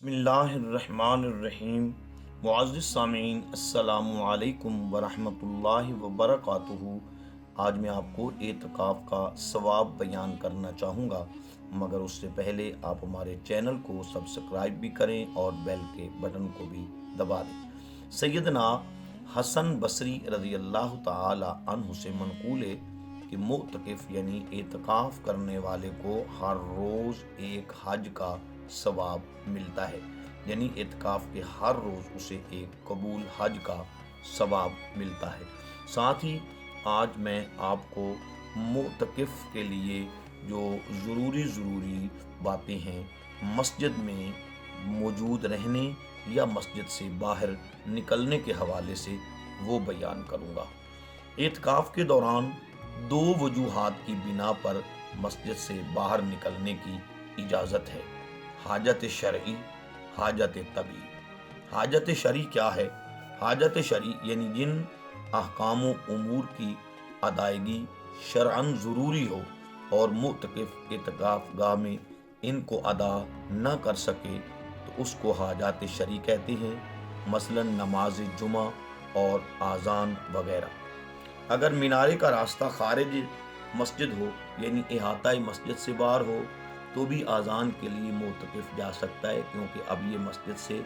بسم اللہ الرحمن الرحیم۔ معزز سامعین، السلام علیکم ورحمۃ اللہ وبرکاتہ۔ آج میں آپ کو اعتکاف کا ثواب بیان کرنا چاہوں گا، مگر اس سے پہلے آپ ہمارے چینل کو سبسکرائب بھی کریں اور بیل کے بٹن کو بھی دبا دیں۔ سیدنا حسن بصری رضی اللہ تعالی عنہ سے منقول ہے کہ معتکف یعنی اعتکاف کرنے والے کو ہر روز ایک حج کا ثواب ملتا ہے، یعنی اعتکاف کے ہر روز اسے ایک قبول حج کا ثواب ملتا ہے۔ ساتھ ہی آج میں آپ کو معتکف کے لیے جو ضروری باتیں ہیں مسجد میں موجود رہنے یا مسجد سے باہر نکلنے کے حوالے سے وہ بیان کروں گا۔ اعتکاف کے دوران دو وجوہات کی بنا پر مسجد سے باہر نکلنے کی اجازت ہے: حاجت شرعی، حاجت طبی۔ حاجت شرعی کیا ہے؟ حاجت شرعی یعنی جن احکام و امور کی ادائیگی شرعاً ضروری ہو اور معتکف اعتکاف گاہ میں ان کو ادا نہ کر سکے تو اس کو حاجات شرعی کہتے ہیں، مثلا نماز جمعہ اور اذان وغیرہ۔ اگر مینارے کا راستہ خارج مسجد ہو یعنی احاطہ مسجد سے باہر ہو تو بھی اذان کے لیے معتکف جا سکتا ہے، کیونکہ اب یہ مسجد سے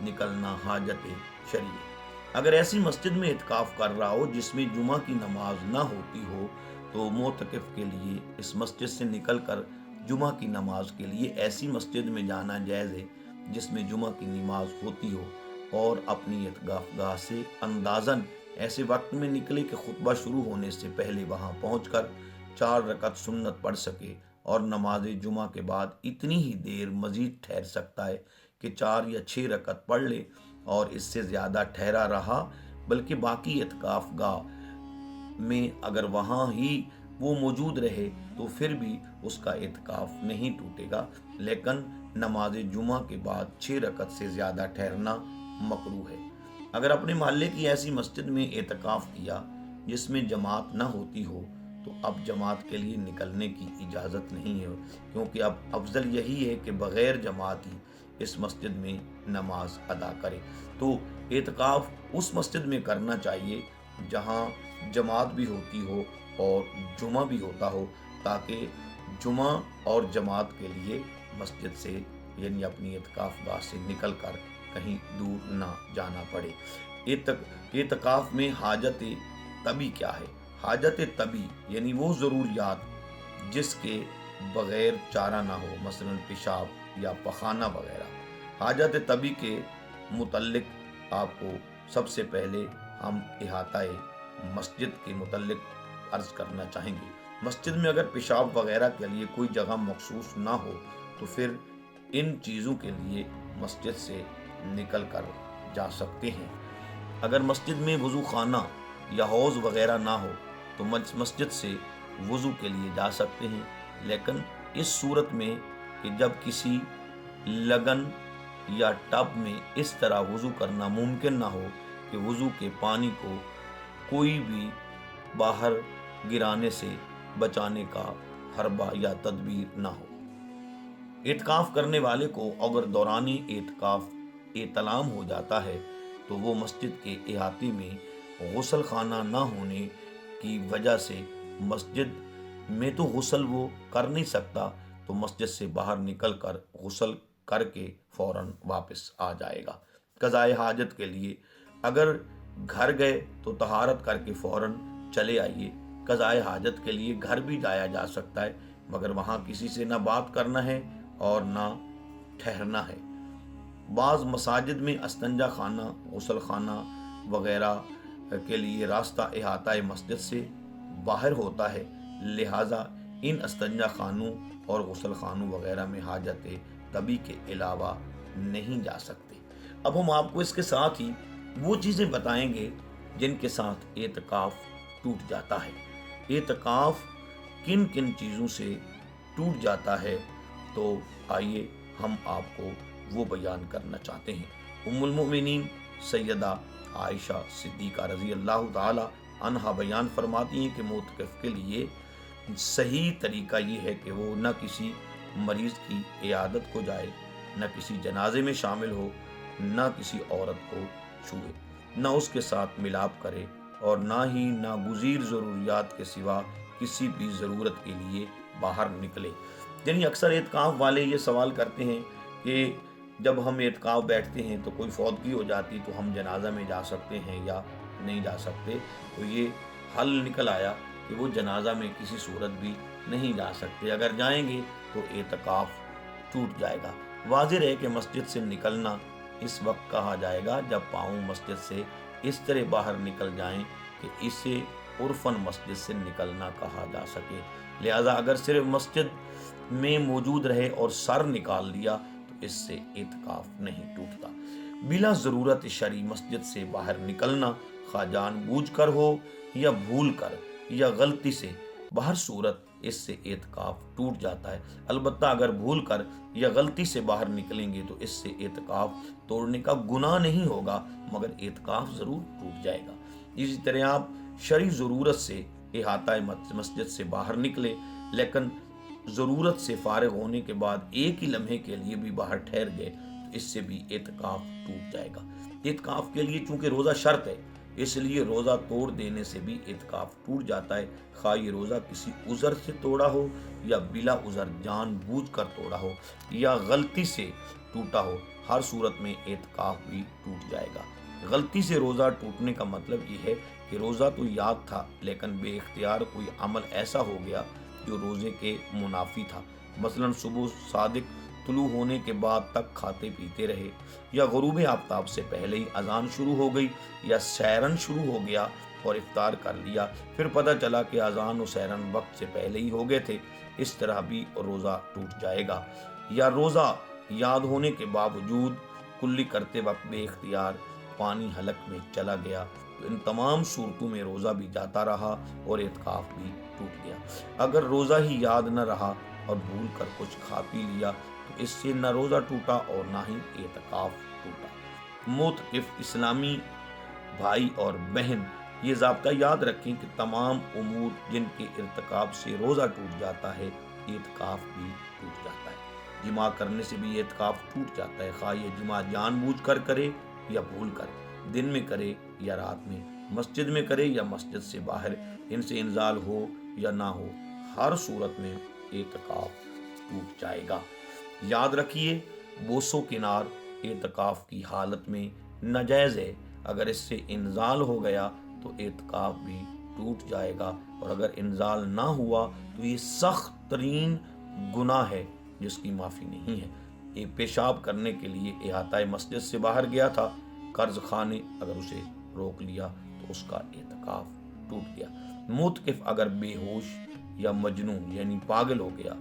نکلنا حاجت شرعی ہے۔ اگر ایسی مسجد میں اعتکاف کر رہا ہو جس میں جمعہ کی نماز نہ ہوتی ہو تو معتکف کے لیے اس مسجد سے نکل کر جمعہ کی نماز کے لیے ایسی مسجد میں جانا جائز ہے جس میں جمعہ کی نماز ہوتی ہو، اور اپنی اعتکاف گاہ سے اندازاً ایسے وقت میں نکلے کہ خطبہ شروع ہونے سے پہلے وہاں پہنچ کر 4 رکعت سنت پڑھ سکے، اور نماز جمعہ کے بعد اتنی ہی دیر مزید ٹھہر سکتا ہے کہ 4 یا 6 رکعت پڑھ لے، اور اس سے زیادہ ٹھہرا رہا بلکہ باقی اعتکاف گاہ میں اگر وہاں ہی وہ موجود رہے تو پھر بھی اس کا اعتکاف نہیں ٹوٹے گا، لیکن نماز جمعہ کے بعد 6 رکعت سے زیادہ ٹھہرنا مکروہ ہے۔ اگر اپنے محلے کی ایسی مسجد میں اعتکاف کیا جس میں جماعت نہ ہوتی ہو تو اب جماعت کے لیے نکلنے کی اجازت نہیں ہے، کیونکہ اب افضل یہی ہے کہ بغیر جماعت ہی اس مسجد میں نماز ادا کرے۔ تو اعتکاف اس مسجد میں کرنا چاہیے جہاں جماعت بھی ہوتی ہو اور جمعہ بھی ہوتا ہو، تاکہ جمعہ اور جماعت کے لیے مسجد سے یعنی اپنی اعتکاف گاہ سے نکل کر کہیں دور نہ جانا پڑے۔ اعتکاف میں حاجت طبی کیا ہے؟ حاجت طبی یعنی وہ ضروریات جس کے بغیر چارہ نہ ہو، مثلا پیشاب یا پخانہ وغیرہ۔ حاجت طبی کے متعلق آپ کو سب سے پہلے ہم احاطہ مسجد کے متعلق عرض کرنا چاہیں گے۔ مسجد میں اگر پیشاب وغیرہ کے لیے کوئی جگہ مخصوص نہ ہو تو پھر ان چیزوں کے لیے مسجد سے نکل کر جا سکتے ہیں۔ اگر مسجد میں وضو خانہ یا حوض وغیرہ نہ ہو تو مسجد سے وضو کے لیے جا سکتے ہیں، لیکن اس صورت میں کہ جب کسی لگن یا ٹب میں اس طرح وضو کرنا ممکن نہ ہو کہ وضو کے پانی کو کوئی بھی باہر گرانے سے بچانے کا حربہ یا تدبیر نہ ہو۔ اعتکاف کرنے والے کو اگر دوران اعتکاف احتلام ہو جاتا ہے تو وہ مسجد کے احاطے میں غسل خانہ نہ ہونے کی وجہ سے مسجد میں تو غسل وہ کر نہیں سکتا، تو مسجد سے باہر نکل کر غسل کر کے فوراً واپس آ جائے گا۔ قضاء حاجت کے لیے اگر گھر گئے تو طہارت کر کے فوراً چلے آئیے۔ قضاء حاجت کے لیے گھر بھی جایا جا سکتا ہے، مگر وہاں کسی سے نہ بات کرنا ہے اور نہ ٹھہرنا ہے۔ بعض مساجد میں استنجا خانہ، غسل خانہ وغیرہ کے لیے راستہ احاطہ مسجد سے باہر ہوتا ہے، لہٰذا ان استنجا خانوں اور غسل خانوں وغیرہ میں حاجت طبی کے علاوہ نہیں جا سکتے۔ اب ہم آپ کو اس کے ساتھ ہی وہ چیزیں بتائیں گے جن کے ساتھ اعتکاف ٹوٹ جاتا ہے۔ اعتکاف کن کن چیزوں سے ٹوٹ جاتا ہے تو آئیے ہم آپ کو وہ بیان کرنا چاہتے ہیں۔ ام المؤمنین سیدہ عائشہ صدیقہ رضی اللہ تعالی عنہا بیان فرماتی ہیں کہ معتکف کے لیے صحیح طریقہ یہ ہے کہ وہ نہ کسی مریض کی عیادت کو جائے، نہ کسی جنازے میں شامل ہو، نہ کسی عورت کو چھوئے، نہ اس کے ساتھ ملاپ کرے، اور نہ ہی ناگزیر ضروریات کے سوا کسی بھی ضرورت کے لیے باہر نکلے۔ یعنی اکثر اعتکاف والے یہ سوال کرتے ہیں کہ جب ہم اعتکاف بیٹھتے ہیں تو کوئی فوتگی ہو جاتی تو ہم جنازہ میں جا سکتے ہیں یا نہیں جا سکتے؟ تو یہ حل نکل آیا کہ وہ جنازہ میں کسی صورت بھی نہیں جا سکتے، اگر جائیں گے تو اعتکاف ٹوٹ جائے گا۔ واضح ہے کہ مسجد سے نکلنا اس وقت کہا جائے گا جب پاؤں مسجد سے اس طرح باہر نکل جائیں کہ اسے عرفاً مسجد سے نکلنا کہا جا سکے۔ لہذا اگر صرف مسجد میں موجود رہے اور سر نکال دیا تو اس سے اعتکاف نہیں ٹوٹتا۔ بلا ضرورت شرعی مسجد سے باہر نکلنا، خواہ جان بوجھ کر ہو یا بھول کر یا غلطی سے، بہر صورت اس سے اعتکاف ٹوٹ جاتا ہے۔ البتہ اگر بھول کر یا غلطی سے باہر نکلیں گے تو اس سے اعتکاف توڑنے کا گناہ نہیں ہوگا، مگر اعتکاف ضرور ٹوٹ جائے گا۔ اسی طرح آپ شرعی ضرورت سے احاطہ مسجد سے باہر نکلے لیکن ضرورت سے فارغ ہونے کے بعد ایک ہی لمحے کے لیے بھی باہر ٹھہر گئے تو اس سے بھی اعتکاف ٹوٹ جائے گا۔ اعتکاف کے لیے چونکہ روزہ شرط ہے، اس لیے روزہ توڑ دینے سے بھی اعتکاف ٹوٹ جاتا ہے، خواہ یہ روزہ کسی عذر سے توڑا ہو یا بلا عذر جان بوجھ کر توڑا ہو یا غلطی سے ٹوٹا ہو، ہر صورت میں اعتکاف بھی ٹوٹ جائے گا۔ غلطی سے روزہ ٹوٹنے کا مطلب یہ ہے کہ روزہ تو یاد تھا لیکن بے اختیار کوئی عمل ایسا ہو گیا جو روزے کے منافی تھا، مثلا صبح صادق طلوع ہونے کے بعد تک کھاتے پیتے رہے، یا غروب آفتاب سے پہلے ہی اذان شروع ہو گئی یا سیرن شروع ہو گیا اور افطار کر لیا، پھر پتہ چلا کہ اذان و سیرن وقت سے پہلے ہی ہو گئے تھے، اس طرح بھی روزہ ٹوٹ جائے گا۔ یا روزہ یاد ہونے کے باوجود کلی کرتے وقت بے اختیار پانی حلق میں چلا گیا تو ان تمام صورتوں میں روزہ بھی جاتا رہا اور اعتکاف بھی ٹوٹ گیا۔ اگر روزہ ہی یاد نہ رہا اور بھول کر کچھ کھا پی لیا تو اس سے نہ روزہ ٹوٹا اور نہ ہی اعتکاف ٹوٹا۔ معتکف اسلامی بھائی اور بہن یہ ضابطہ یاد رکھیں کہ تمام امور جن کے ارتکاب سے روزہ ٹوٹ جاتا ہے، اعتکاف بھی ٹوٹ جاتا ہے۔ جماع کرنے سے بھی اعتکاف ٹوٹ جاتا ہے، خواہ یہ جماع جان بوجھ کر کرے یا بھول کر، دن میں کرے یا رات میں، مسجد میں کرے یا مسجد سے باہر، ان سے انزال ہو یا نہ ہو، ہر صورت میں اعتکاف ٹوٹ جائے گا۔ یاد رکھیے، بوس و کنار اعتکاف کی حالت میں ناجائز ہے، اگر اس سے انزال ہو گیا تو اعتکاف بھی ٹوٹ جائے گا، اور اگر انزال نہ ہوا تو یہ سخت ترین گناہ ہے جس کی معافی نہیں ہے۔ یہ پیشاب کرنے کے لیے احاطہ مسجد سے باہر گیا تھا، قرض خانے اگر اسے روک لیا تو اس کا اعتکاف ٹوٹ گیا۔ معتکف اگر بے ہوش یا مجنون یعنی پاگل ہو گیا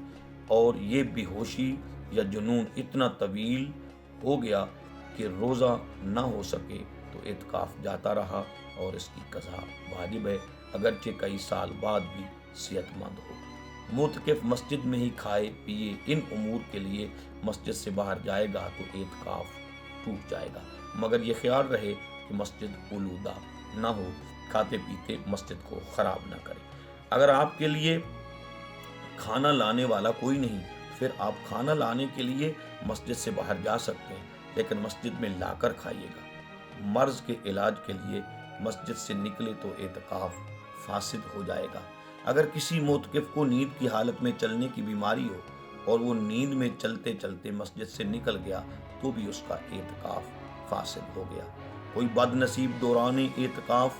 اور یہ بے ہوشی یا جنون اتنا طویل ہو گیا کہ روزہ نہ ہو سکے تو اعتکاف جاتا رہا اور اس کی قضا واجب ہے، اگرچہ کئی سال بعد بھی صحت مند ہو۔ معتکف مسجد میں ہی کھائے پیے ان امور کے لیے مسجد سے باہر جائے گا تو اعتکاف ٹوٹ جائے گا، مگر یہ خیال رہے کہ مسجد آلودہ نہ ہو، کھاتے پیتے مسجد کو خراب نہ کرے۔ اگر آپ کے لیے کھانا لانے والا کوئی نہیں، پھر آپ کھانا لانے کے لیے مسجد سے باہر جا سکتے ہیں، لیکن مسجد میں لا کر کھائیے گا۔ مرض کے علاج کے لیے مسجد سے نکلے تو اعتکاف فاسد ہو جائے گا۔ اگر کسی معتکف کو نیند کی حالت میں چلنے کی بیماری ہو اور وہ نیند میں چلتے چلتے مسجد سے نکل گیا تو بھی اس کا اعتکاف فاسد ہو گیا۔ کوئی بد نصیب دوران اعتکاف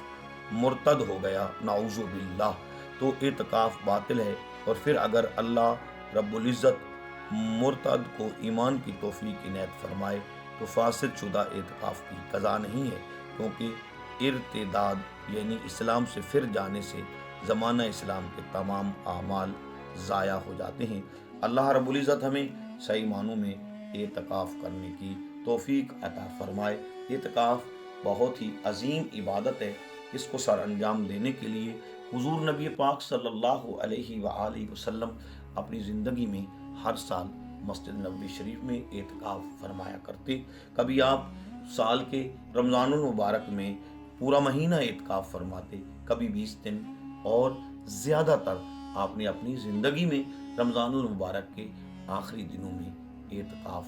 مرتد ہو گیا، نعوذ باللہ، تو اعتکاف باطل ہے، اور پھر اگر اللہ رب العزت مرتد کو ایمان کی توفیق عنایت فرمائے تو فاسد شدہ اعتکاف کی قضا نہیں ہے، کیونکہ ارتداد یعنی اسلام سے پھر جانے سے زمانہ اسلام کے تمام اعمال ضائع ہو جاتے ہیں۔ اللہ رب العزت ہمیں صحیح معنوں میں اعتکاف کرنے کی توفیق عطا فرمائے۔ اعتکاف بہت ہی عظیم عبادت ہے، اس کو سر انجام دینے کے لیے حضور نبی پاک صلی اللہ علیہ وآلہ وسلم اپنی زندگی میں ہر سال مسجد نبوی شریف میں اعتکاف فرمایا کرتے۔ کبھی آپ سال کے رمضان المبارک میں پورا مہینہ اعتکاف فرماتے، کبھی 20 دن، اور زیادہ تر آپ نے اپنی زندگی میں رمضان المبارک کے آخری دنوں میں اعتکاف